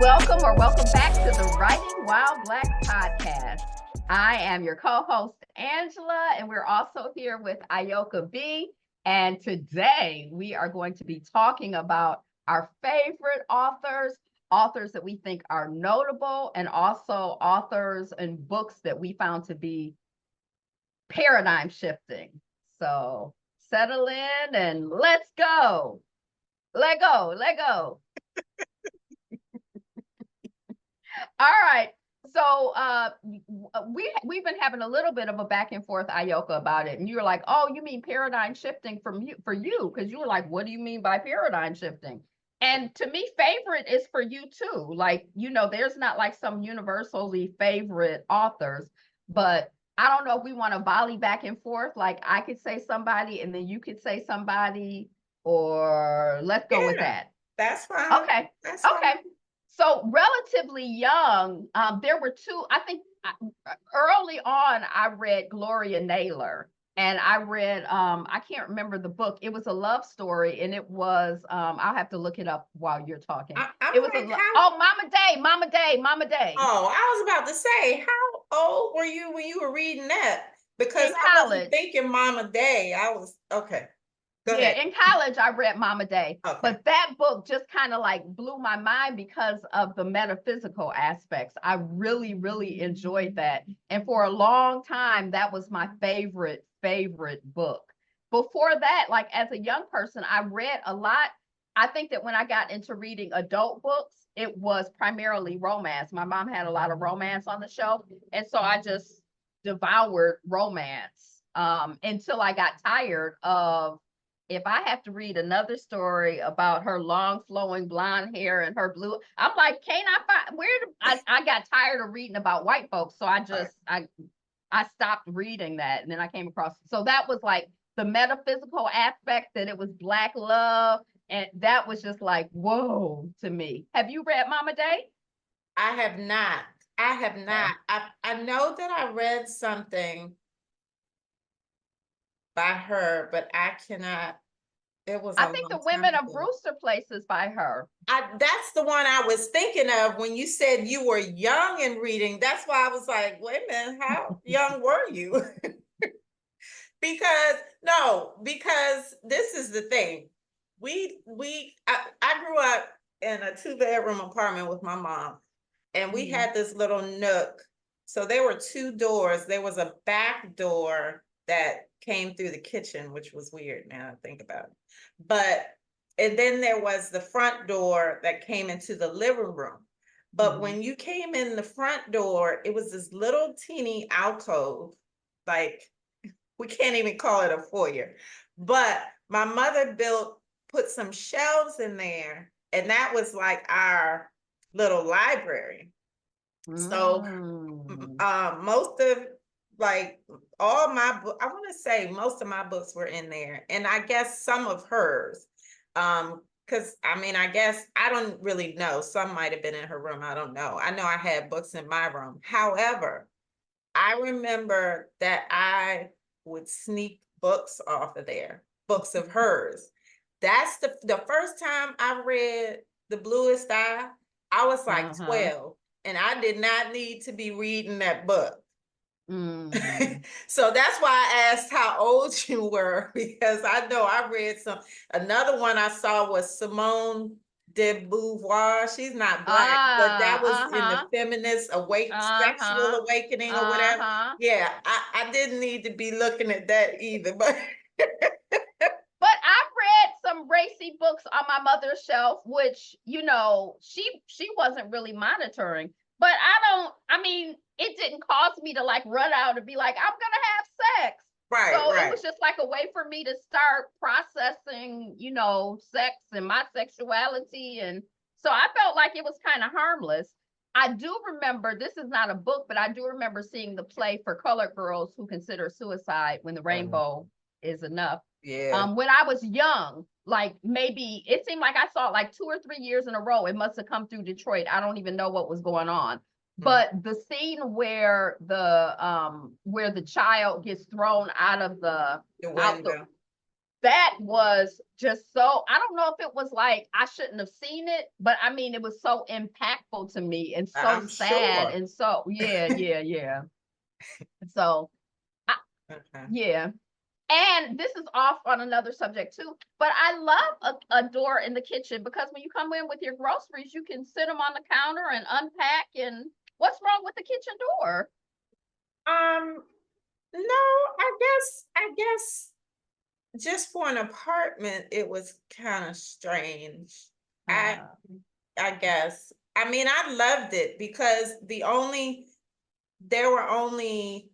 Welcome back to the Writing While Black podcast. I am your co-host, Angela, and we're also here with Ayoka B. And today we are going to be talking about our favorite authors that we think are notable, and also authors and books that we found to be paradigm shifting. So settle in and let's go. Let go. All right. So we've been having a little bit of a back and forth, Ayoka, about it. And you were like, oh, you mean paradigm shifting for you? Because you were like, what do you mean by paradigm shifting? And to me, favorite is for you too. Like, there's not like some universally favorite authors, but I don't know if we want to volley back and forth. Like I could say somebody and then you could say somebody, or let's go with that. That's fine. Okay. That's fine. Okay. So relatively young, there were two, I think early on, I read Gloria Naylor, and I read, I can't remember the book. It was a love story, and it was, I'll have to look it up while you're talking. It was Mama Day. Oh, I was about to say, how old were you when you were reading that? Because I wasn't thinking Mama Day. I was, okay. Go ahead. In college, I read Mama Day, okay. But that book just kind of like blew my mind because of the metaphysical aspects. I really, really enjoyed that. And for a long time, that was my favorite book. Before that, like as a young person, I read a lot. I think that when I got into reading adult books, it was primarily romance. My mom had a lot of romance on the shelf. And so I just devoured romance until I got tired of, if I have to read another story about her long flowing blonde hair and her blue, I'm like, can't I find I got tired of reading about white folks. So I stopped reading that. And then I came across, so that was like the metaphysical aspect, that it was Black love. And that was just like, whoa, to me. Have you read Mama Day? I have not. I know that I read something by her, but I cannot. I think The Women of Brewster Place is by her. That's the one I was thinking of when you said you were young and reading. That's why I was like, wait a minute, how young were you? Because this is the thing. I grew up in a 2-bedroom apartment with my mom, and we had this little nook. So there were 2 doors. There was a back door that came through the kitchen, which was weird now I think about it. And then there was the front door that came into the living room. But when you came in the front door, it was this little teeny alcove, like we can't even call it a foyer. But my mother put some shelves in there, and that was like our little library. So most of I want to say most of my books were in there, and I guess some of hers. Because I guess I don't really know. Some might have been in her room. I don't know. I know I had books in my room. However, I remember that I would sneak books off of there, books of hers. That's the first time I read The Bluest Eye. I was like 12, and I did not need to be reading that book. So that's why I asked how old you were, because I know I read another one I saw was Simone de Beauvoir. She's not Black, but that was in the feminist sexual awakening or whatever. Yeah, I didn't need to be looking at that either, but But I read some racy books on my mother's shelf, which, she wasn't really monitoring. But it didn't cause me to like run out and be like, I'm gonna have sex. Right. So it was just like a way for me to start processing, sex and my sexuality. And so I felt like it was kind of harmless. I do remember, this is not a book, but I do remember seeing the play For Colored Girls Who Consider Suicide When the Rainbow Is Enough. Yeah. When I was young, like maybe it seemed like I saw it like 2 or 3 years in a row. It must have come through Detroit. I don't even know what was going on. But the scene where the child gets thrown out of the window. that was just so, I don't know if it was like I shouldn't have seen it, but I mean, it was so impactful to me and so I'm sad. sure. And so, yeah. So, I, Okay. yeah. And this is off on another subject too, but I love a door in the kitchen because when you come in with your groceries, you can sit them on the counter and unpack. And what's wrong with the kitchen door? Um, no, I guess just for an apartment, it was kind of strange. I Uh, I guess. I mean, I loved it because there were only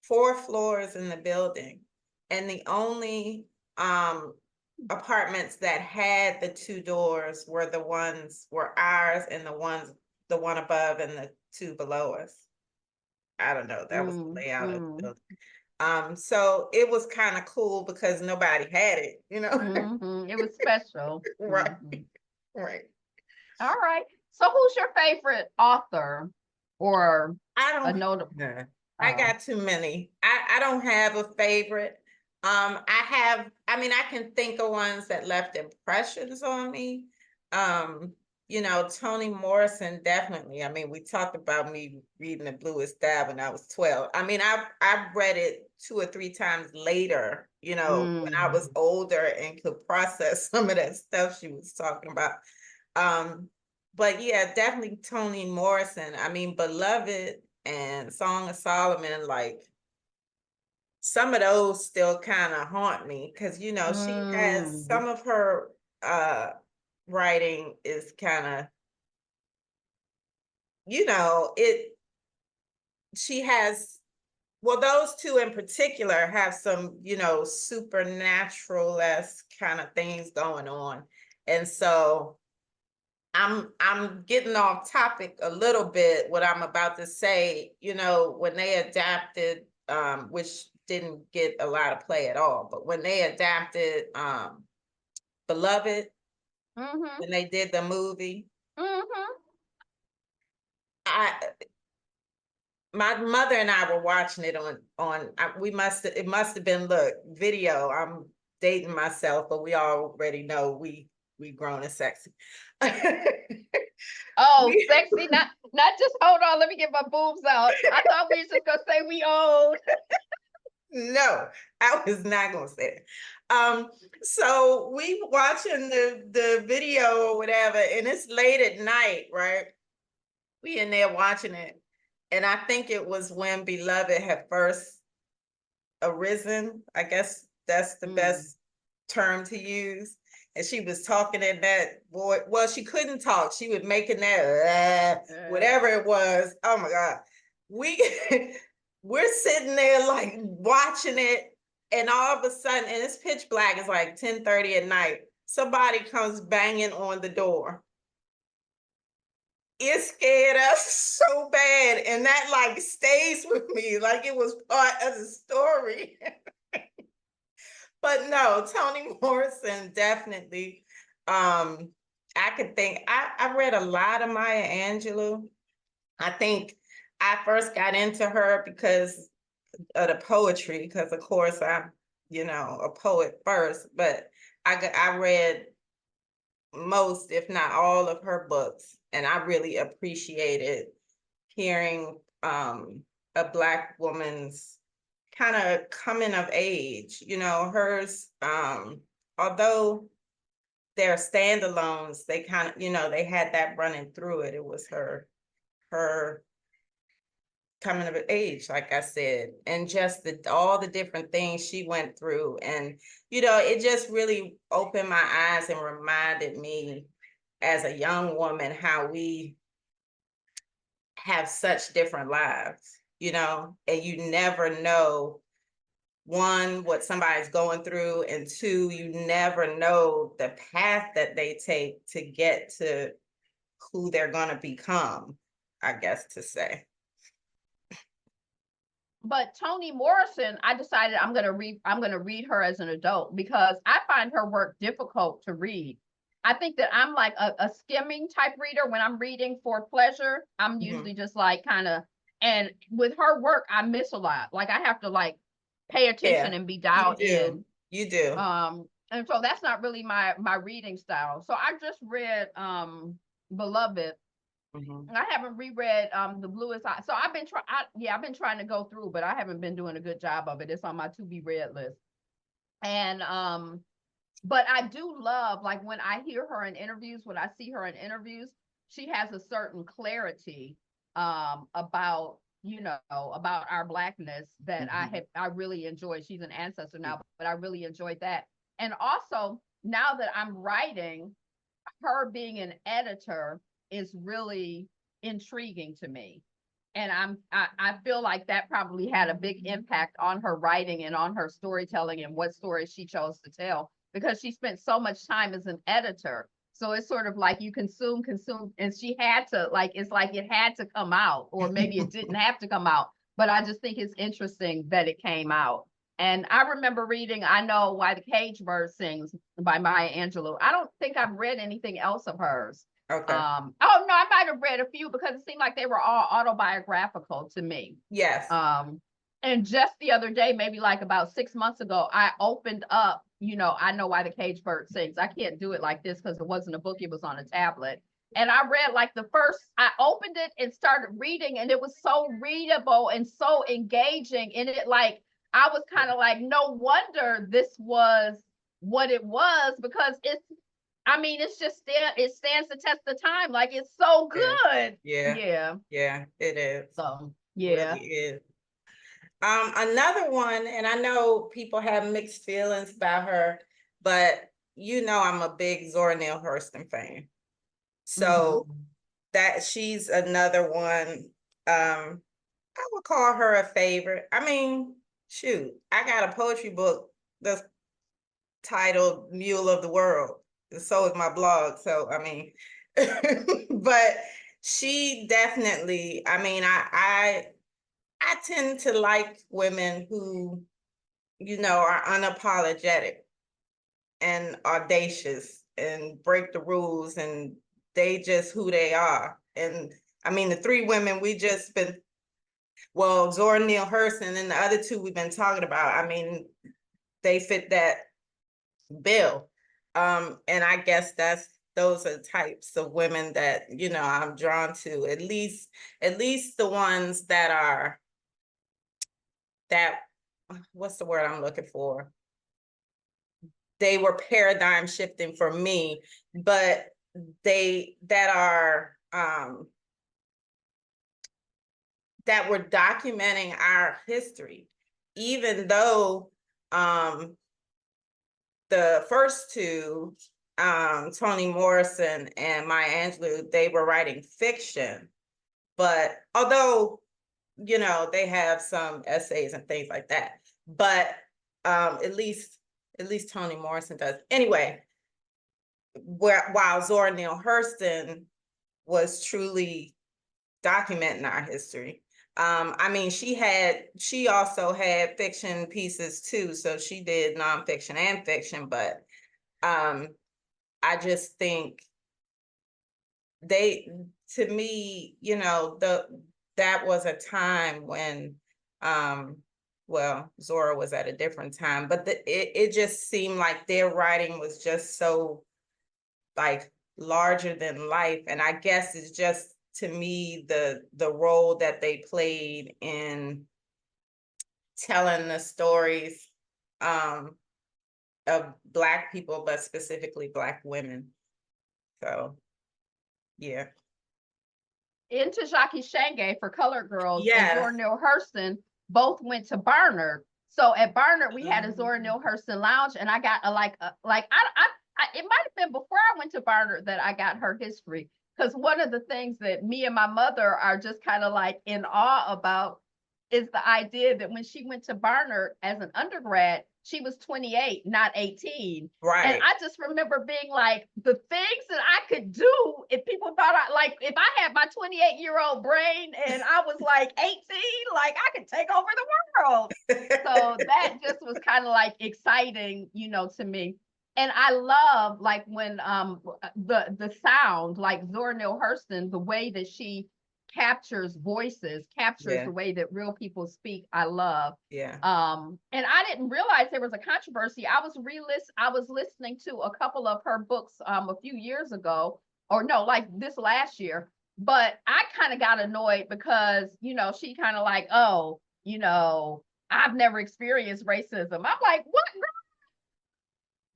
4 floors in the building, and the only apartments that had the 2 doors were ours and the one above and the 2 below us. I don't know. That was the layout of the building. So it was kind of cool because nobody had it, you know? it was special. Right, right. All right. So who's your favorite author or I a don't notable? know. I got too many. I don't have a favorite. I mean, I can think of ones that left impressions on me. Um, Toni Morrison, definitely. I mean, we talked about me reading The Bluest Dab when I was 12. I mean, I read it 2 or 3 times later, when I was older and could process some of that stuff she was talking about. But yeah, definitely Toni Morrison. I mean, Beloved and Song of Solomon, like some of those still kind of haunt me because she has some of her writing is kind of, it she has, well, those two in particular have some, supernatural-esque kind of things going on. And so I'm getting off topic a little bit what I'm about to say, when they adapted, which didn't get a lot of play at all, but when they adapted Beloved, Mm-hmm. when they did the movie, Mm-hmm. I my mother and I were watching it it must have been, look, video. I'm dating myself, but we already know we grown and sexy. Oh, We sexy, not just hold on, let me get my boobs out. I thought we were just gonna say we old. No, I was not gonna say it. So we watching the video or whatever, and it's late at night, right? We in there watching it, and I think it was when Beloved had first arisen. I guess that's the best term to use. And she was talking in that boy. Well, she couldn't talk. She was making that whatever it was. Oh my God. We we're sitting there like watching it, and all of a sudden, and it's pitch black, it's like 10:30 at night. Somebody comes banging on the door. It scared us so bad, and that like stays with me like it was part of the story. But no, Toni Morrison definitely. I could think I read a lot of Maya Angelou. I think I first got into her because of the poetry, because of course I'm, a poet first, but I read most, if not all, of her books, and I really appreciated hearing a Black woman's kind of coming of age. Hers, although they're standalones, they kind of, they had that running through it. It was her coming of age, like I said, and just all the different things she went through. And, it just really opened my eyes and reminded me as a young woman how we have such different lives, and you never know, one, what somebody's going through, and two, you never know the path that they take to get to who they're going to become, I guess to say. But Toni Morrison, I decided I'm gonna read her as an adult because I find her work difficult to read. I think that I'm like a skimming type reader when I'm reading for pleasure. I'm Mhm. usually just like kind of, and with her work, I miss a lot. Like I have to like pay attention Yeah, and be you dialed do. in. You do. And so that's not really my reading style. So I just read Beloved. Mhm. And I haven't reread The Bluest Eye. So I've been trying to go through, but I haven't been doing a good job of it. It's on my to be read list. And but I do love, like, when I hear her in interviews, when I see her in interviews, she has a certain clarity about, about our blackness that I really enjoy. She's an ancestor now, but I really enjoyed that. And also, now that I'm writing, her being an editor is really intriguing to me. And I feel like that probably had a big impact on her writing and on her storytelling and what stories she chose to tell, because she spent so much time as an editor. So it's sort of like you consume, and she had to, like, it's like it had to come out, or maybe it didn't have to come out. But I just think it's interesting that it came out. And I remember reading I Know Why the Cage Bird Sings by Maya Angelou. I don't think I've read anything else of hers. Okay. Oh no, I might have read a few because it seemed like they were all autobiographical to me. Yes. And just the other day, maybe like about 6 months ago, I opened up, I Know Why the Cage Bird Sings. I can't do it like this because it wasn't a book, it was on a tablet. And I read like I opened it and started reading, and it was so readable and so engaging. And it, like, I was kind of like, no wonder this was what it was, because it's just it stands the test of time. Like, it's so good. Yeah, Yeah. it is. So It yeah. really is. Another one, and I know people have mixed feelings about her, but I'm a big Zora Neale Hurston fan. So that she's another one. I would call her a favorite. I mean, shoot, I got a poetry book that's titled Mule of the World. And so is my blog. So I mean, but she definitely, I mean, I tend to like women who, are unapologetic and audacious and break the rules, and they just who they are. And I mean, the three women we just been, well, Zora Neale Hurston and the other two we've been talking about, I mean, they fit that bill. And I guess those are types of women that, I'm drawn to, at least the ones that what's the word I'm looking for? They were paradigm shifting for me, but that were documenting our history, even though the first two, Toni Morrison and Maya Angelou, they were writing fiction. But although, they have some essays and things like that, but at least Toni Morrison does. Anyway, while Zora Neale Hurston was truly documenting our history. I mean, she also had fiction pieces too, so she did nonfiction and fiction, but I just think to me, that was a time when, well, Zora was at a different time, but it just seemed like their writing was just so, like, larger than life. And I guess it's just, to me, the role that they played in telling the stories of Black people, but specifically Black women. So yeah. Into Jackie Shange for Colored Girls and Yes. Zora Neale Hurston both went to Barnard. So at Barnard, we had a Zora Neale Hurston lounge, and I got it might have been before I went to Barnard that I got her history. Because one of the things that me and my mother are just kind of like in awe about is the idea that when she went to Barnard as an undergrad, she was 28, not 18. Right. And I just remember being like, the things that I could do if people thought if I had my 28-year-old brain and I was like 18, like, I could take over the world. So that just was kind of like exciting, to me. And I love, like, when the sound, like Zora Neale Hurston, the way that she captures voices, captures Yeah. the way that real people speak. I love. Yeah. And I didn't realize there was a controversy. I was listening to a couple of her books a few years ago, or no, like this last year. But I kind of got annoyed because, she kind of like, oh, I've never experienced racism. I'm like, what?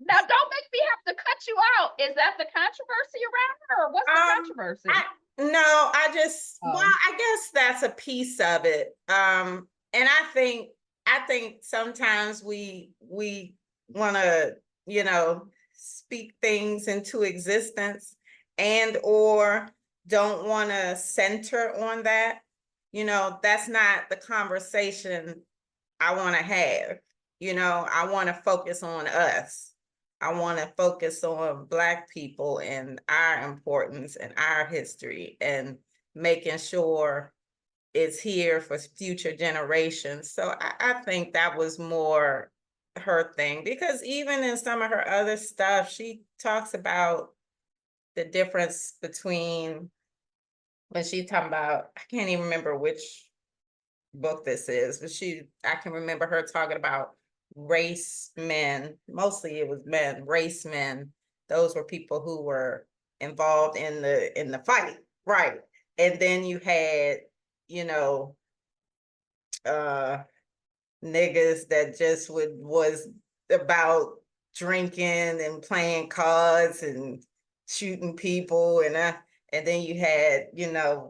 Now, don't make me have to cut you out. Is that the controversy around her, or what's the controversy? No, well, Oh, I guess that's a piece of it. And I think sometimes we want to, speak things into existence and or don't want to center on that. That's not the conversation I want to have. I want to focus on us. I want to focus on Black people and our importance and our history and making sure it's here for future generations. So I think that was more her thing, because even in some of her other stuff, she talks about the difference between when she's talking about, I can't even remember which book this is, but I can remember her talking about race men, mostly it was men, race men. Those were people who were involved in the fight, right? And then you had, you know, uh niggas that just was about drinking and playing cards and shooting people, and then you had,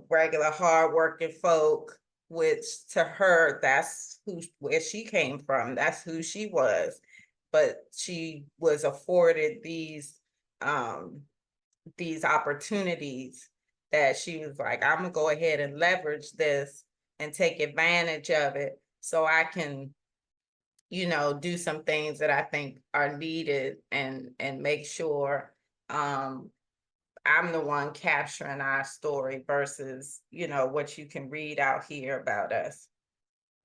regular hardworking folk, which to her, that's where she came from. That's who she was. But she was afforded these opportunities that she was like, I'm gonna go ahead and leverage this and take advantage of it so I can, do some things that I think are needed and make sure I'm the one capturing our story versus, what you can read out here about us.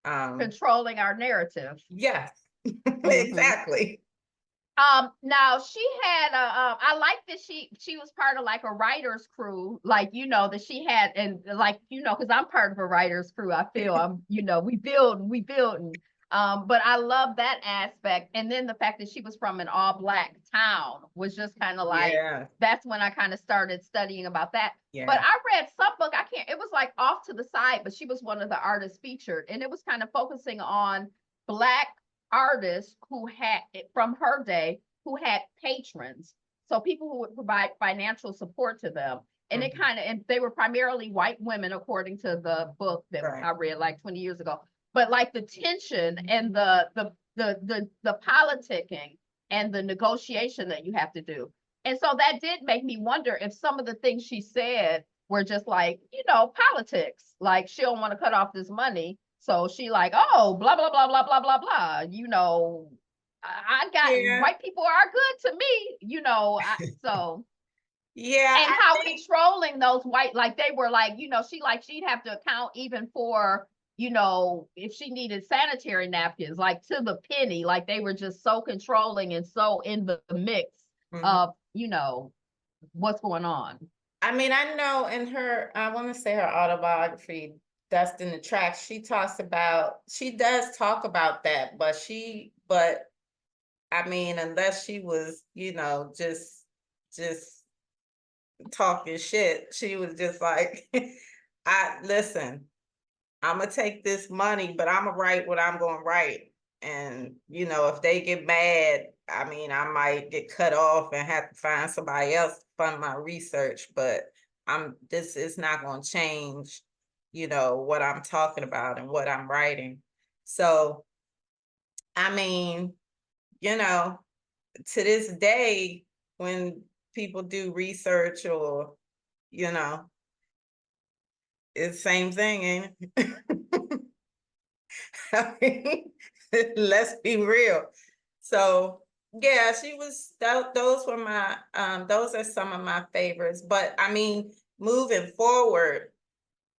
controlling our narrative. Yes, Mhm. exactly. Now she had I like that she was part of like a writer's crew, like, that she had, and like, because I'm part of a writer's crew. I feel we build. But I love that aspect. And then the fact that she was from an all Black town was just kind of like, Yeah, that's when I kind of started studying about that. But yeah, I read some book, it was like off to the side, but she was one of the artists featured, and it was kind of focusing on Black artists who had, from her day, who had patrons, so people who would provide financial support to them. And mhm, and they were primarily white women, according to the book that right. I read like 20 years ago. But like the tension and the politicking and the negotiation that you have to do. And so that did make me wonder if some of the things she said were just like, politics. Like, she don't want to cut off this money, so she like, oh, blah blah blah blah blah blah blah. I got, Yeah, white people are good to me. So, yeah, and I how think, controlling those white, like they were like, she'd have to account even for, if she needed sanitary napkins, like to the penny. Like, they were just so controlling and so in the mix mhm. of, what's going on. I mean, I know in her, I want to say her autobiography, Dust in the Tracks, she does talk about that, but I mean, unless she was, just talking shit, she was just like, listen, I'm gonna take this money, but I'm gonna write what I'm gonna write. And, if they get mad, I mean, I might get cut off and have to find somebody else to fund my research, but this is not gonna change, what I'm talking about and what I'm writing. So, I mean, you know, to this day, when people do research or, you know, it's the same thing, ain't it? I mean, let's be real. So yeah, those were those are some of my favorites. But I mean, moving forward,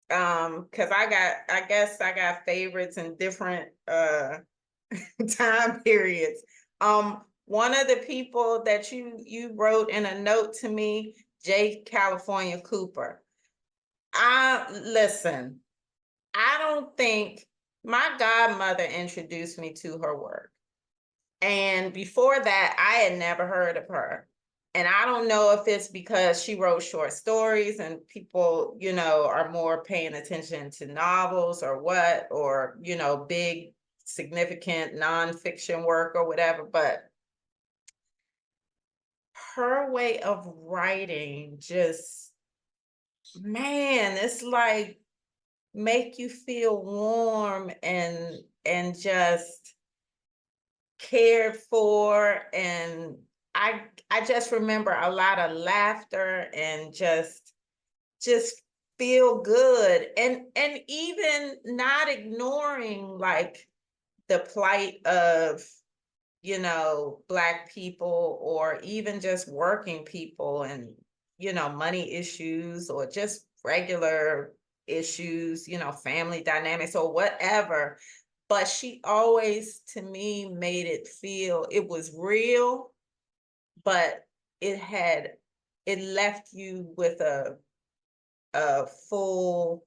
because I guess I got favorites in different time periods. One of the people that you wrote in a note to me, J. California Cooper. Listen, I don't think my godmother introduced me to her work. And before that, I had never heard of her. And I don't know if it's because she wrote short stories and people, are more paying attention to novels or what, or, big, significant nonfiction work or whatever. But her way of writing just, man, it's like make you feel warm and just cared for. And I just remember a lot of laughter and just feel good, and even not ignoring like the plight of Black people, or even just working people, and money issues, or just regular issues, family dynamics or whatever. But she always, to me, made it feel it was real, but it left you with a full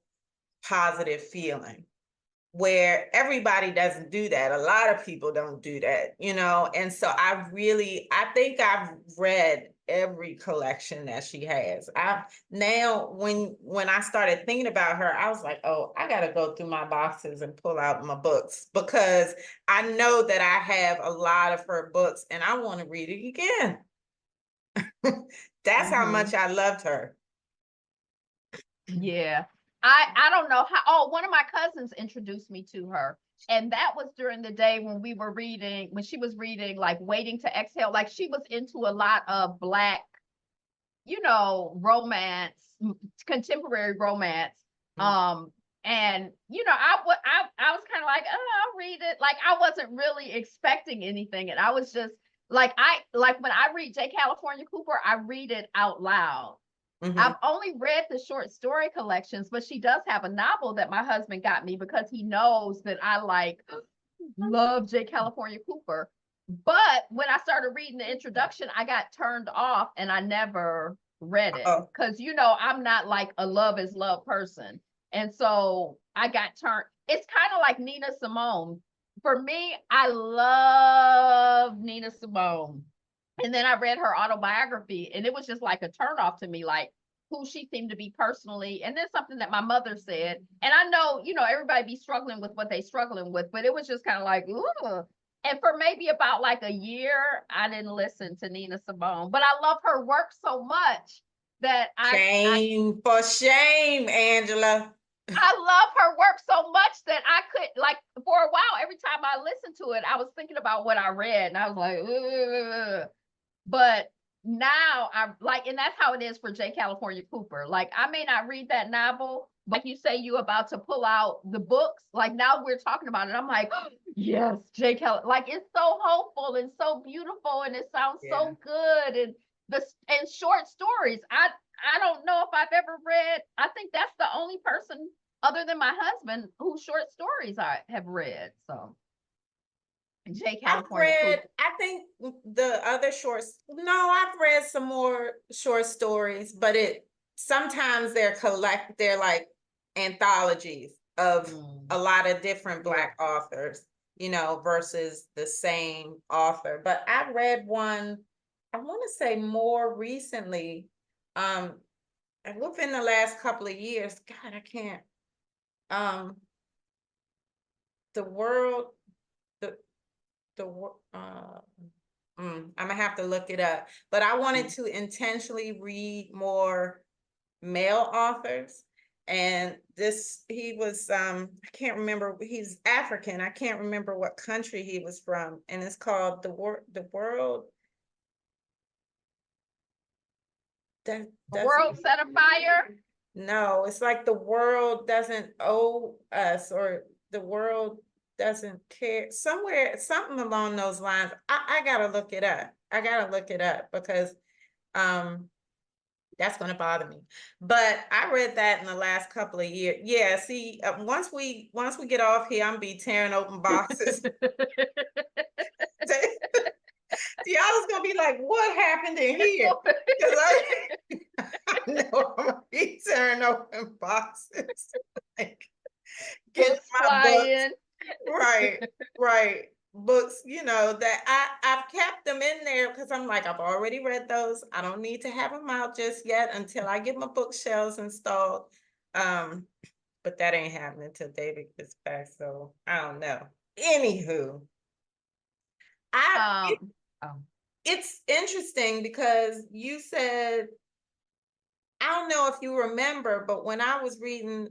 positive feeling, where everybody doesn't do that. A lot of people don't do that, and so I think I've read every collection that she has. Now when I started thinking about her, I was like, oh, I gotta go through my boxes and pull out my books, because I know that I have a lot of her books and I want to read it again. That's how much I loved her. Yeah. I don't know how. Oh, one of my cousins introduced me to her. And that was during the day when she was reading like Waiting to Exhale. Like she was into a lot of Black, romance, contemporary romance. And I was kind of like, oh, I'll read it. Like I wasn't really expecting anything. And I was just like, when I read J. California Cooper, I read it out loud. I've only read the short story collections, but she does have a novel that my husband got me because he knows that I love J. California Cooper. But when I started reading the introduction, I got turned off and I never read it because, I'm not like a love is love person. And so I got turned. It's kind of like Nina Simone. For me, I love Nina Simone. And then I read her autobiography and it was just like a turnoff to me, like who she seemed to be personally. And then something that my mother said. And I know, everybody be struggling with what they struggling with, but it was just kind of like, ooh. And for maybe about like a year, I didn't listen to Nina Simone, but I love her work so much that Shame for shame, Angela. I love her work so much that I could, like, for a while, every time I listened to it, I was thinking about what I read and I was like, ugh. But now I'm like, and that's how it is for J. California Cooper. Like, I may not read that novel, but like you say, you about to pull out the books. Like now we're talking about it. I'm like, oh, yes, J. Like it's so hopeful and so beautiful, and it sounds so good. And and short stories. I don't know if I've ever read. I think that's the only person other than my husband whose short stories I have read. So. J. California Cooper. I think the other shorts. No, I've read some more short stories, but sometimes they're like anthologies of a lot of different Black authors, versus the same author. But I read one, I want to say more recently, within the last couple of years. God, I can't. The world, I'm gonna have to look it up, but I wanted to intentionally read more male authors. And he was, I can't remember, he's African. I can't remember what country he was from. And it's called The World. The World Set Afire? No, it's like the world doesn't owe us, or the world doesn't care. Something along those lines. I gotta look it up. Because that's gonna bother me. But I read that in the last couple of years. Yeah, see, once we get off here, I'm be tearing open boxes. Y'all is gonna be like, what happened in here? Because I know I'm gonna be tearing open boxes, like getting Books my books. flying. Right, right. Books, that I've kept them in there because I'm like, I've already read those. I don't need to have them out just yet until I get my bookshelves installed. But that ain't happening until David gets back, so I don't know. Anywho, I Oh, it's interesting because you said, I don't know if you remember, but when I was writing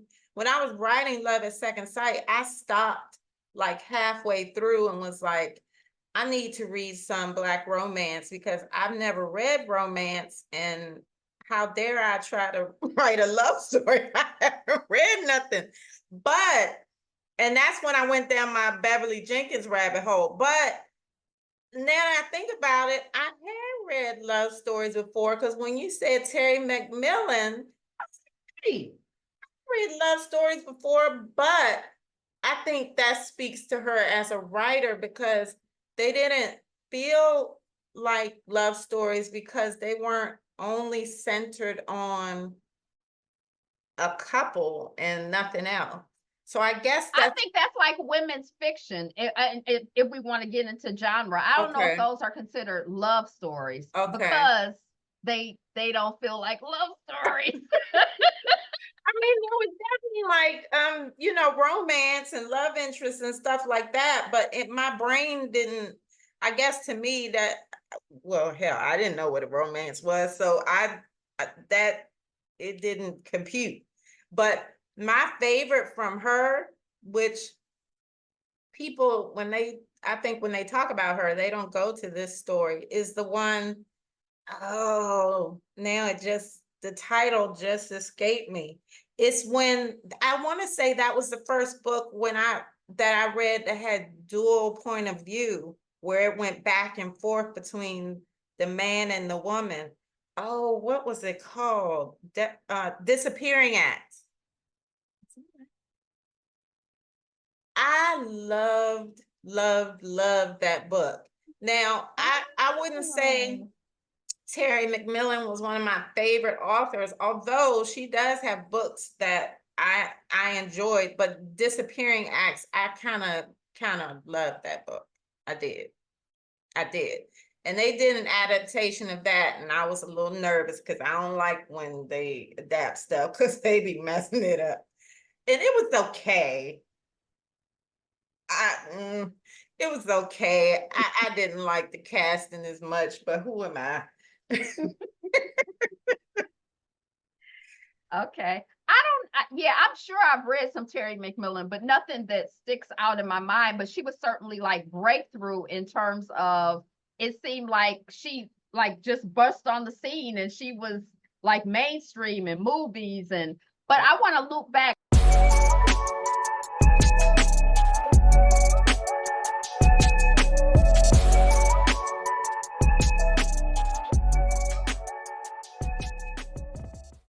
Love at Second Sight, I stopped like halfway through and was like, I need to read some Black romance because I've never read romance, and how dare I try to write a love story? I haven't read nothing. And that's when I went down my Beverly Jenkins rabbit hole. But now that I think about it, I had read love stories before, because when you said Terry McMillan, I said, hey, I read love stories before, but I think that speaks to her as a writer because they didn't feel like love stories because they weren't only centered on a couple and nothing else. So I guess I that's think that's like women's fiction. If we want to get into genre, I don't know if okay. those are considered love stories Okay. because they don't feel like love stories. I mean, there was definitely like romance and love interests and stuff like that, but my brain didn't, I guess to me that, well, hell, I didn't know what a romance was, so that it didn't compute. But my favorite from her, which people, I think when they talk about her, they don't go to this story, is the one, oh, now the title just escaped me. It's when, I want to say that was the first book that I read that had dual point of view, where it went back and forth between the man and the woman. Oh, what was it called? Disappearing Act. I loved that book. Now, I wouldn't say Terry McMillan was one of my favorite authors, although she does have books that I enjoyed, but Disappearing Acts, I kind of loved that book. I did. And they did an adaptation of that, and I was a little nervous because I don't like when they adapt stuff because they be messing it up. And it was okay. It was okay. I didn't like the casting as much, but who am I? Okay. Yeah, I'm sure I've read some Terry McMillan, but nothing that sticks out in my mind. But she was certainly like breakthrough in terms of, it seemed like she like just burst on the scene and she was like mainstream in movies. But I want to loop back.